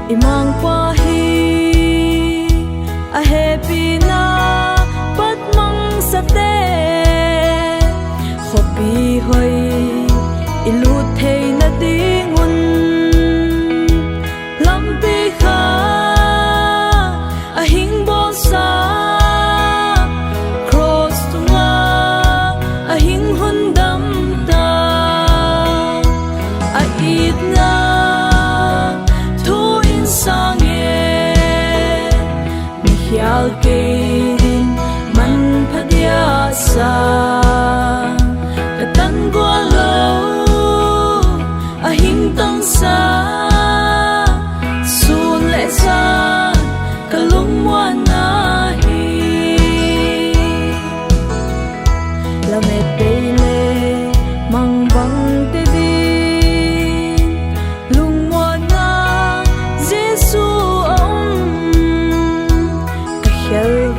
Imang pahi a happy na pat mang sate hopi hoi ilut thei na dingun lampi kha a hing bol sa cross tunga a hing hundam ta a it na Hial keirin man padya sa katan gua lo ahing tang sa sun le sa kalung wanahi lamet pele mang bang te din lung wana Jesu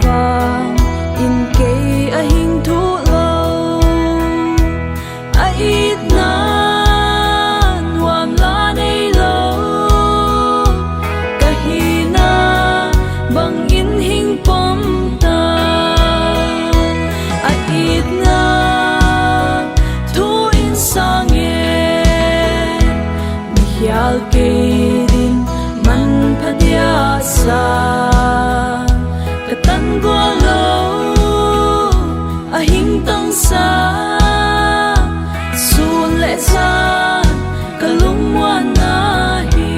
Vang in kay ahing thulo ait nan wam la nei lo kahina bang in hing pom ta ait na thu in sang ye mihyal kay din man padya sa katan gua lo ahing tang sa sun le sa kalung wanahi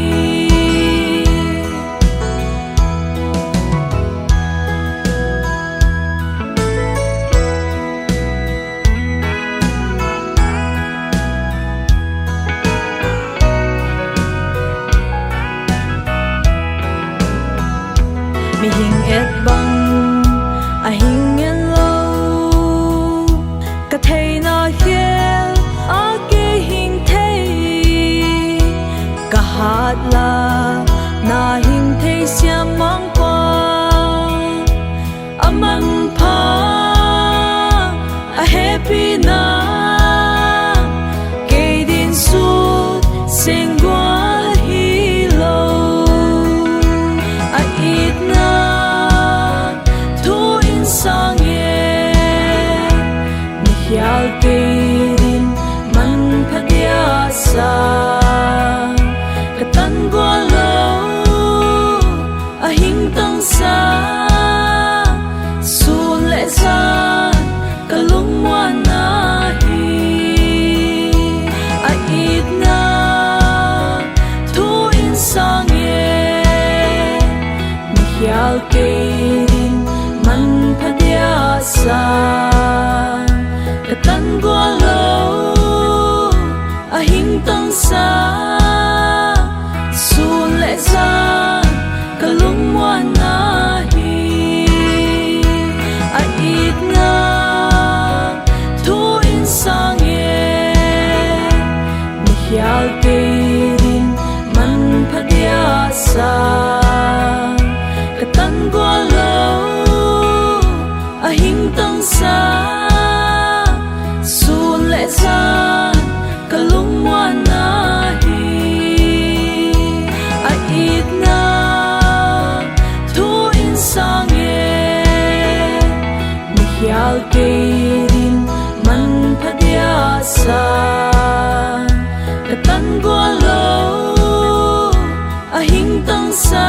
mihing et bang ahing en lo ka thei na hiel a ke hing thei ka hat la na hing thei siam mang pa aman pha a happy na ke din su sing gua hi lo a it na sang ye mihyal keirin man padya sa katan gua lo ahing tang sa sun le sa kalung wanahi ait na thu in sang ye mihyal keirin man padya sa katan gua lo ahing tang sa sun le sa kalung wanahi ait na thu in sang ye mihyal keirin man padya sa katan gua lo ahing tang sa sun le sa kalung wanahi ait na thu in sang ye mihyal keirin man padya sa katan gua lo ahing tang sa